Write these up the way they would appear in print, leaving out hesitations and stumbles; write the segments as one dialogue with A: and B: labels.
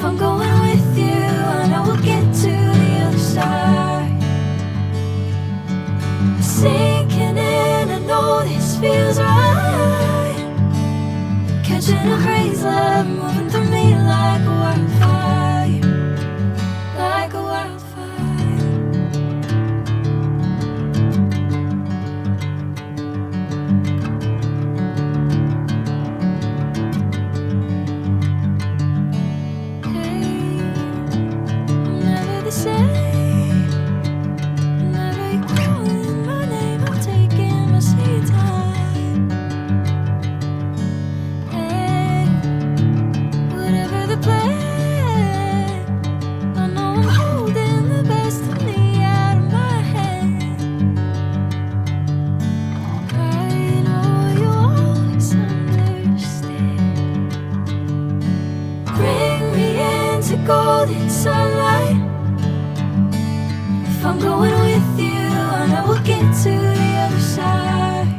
A: I'm going with you, I know we'll get to the other side. Sinking in, I know this feels right. Catching a crazy love moving through me like a wildfire, like a wildfire. Golden sunlight. If I'm going with you, I know we'll get to the other side.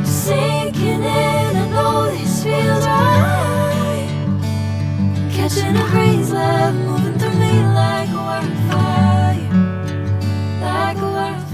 A: Sinking in, I know this feels right. Catching a breeze, love moving through me like a wildfire, like a wildfire.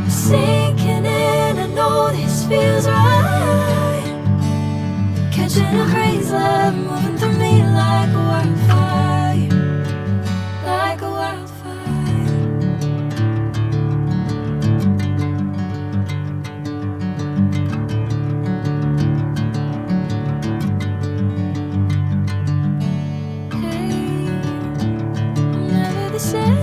A: Sinking in, I know this feels right. Catching a crazy love moving through me like a wildfire, like a wildfire. Hey, I'm never the same.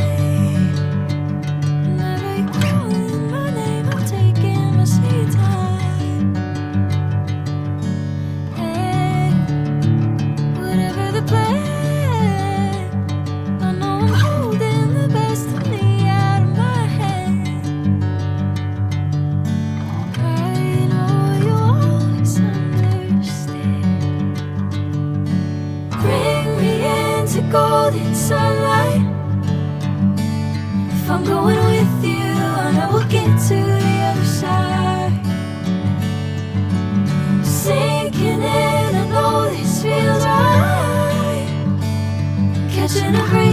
A: Golden sunlight. If I'm going with you, I know we'll get to the other side. Sinking in, I know this feels right. Catching a breeze.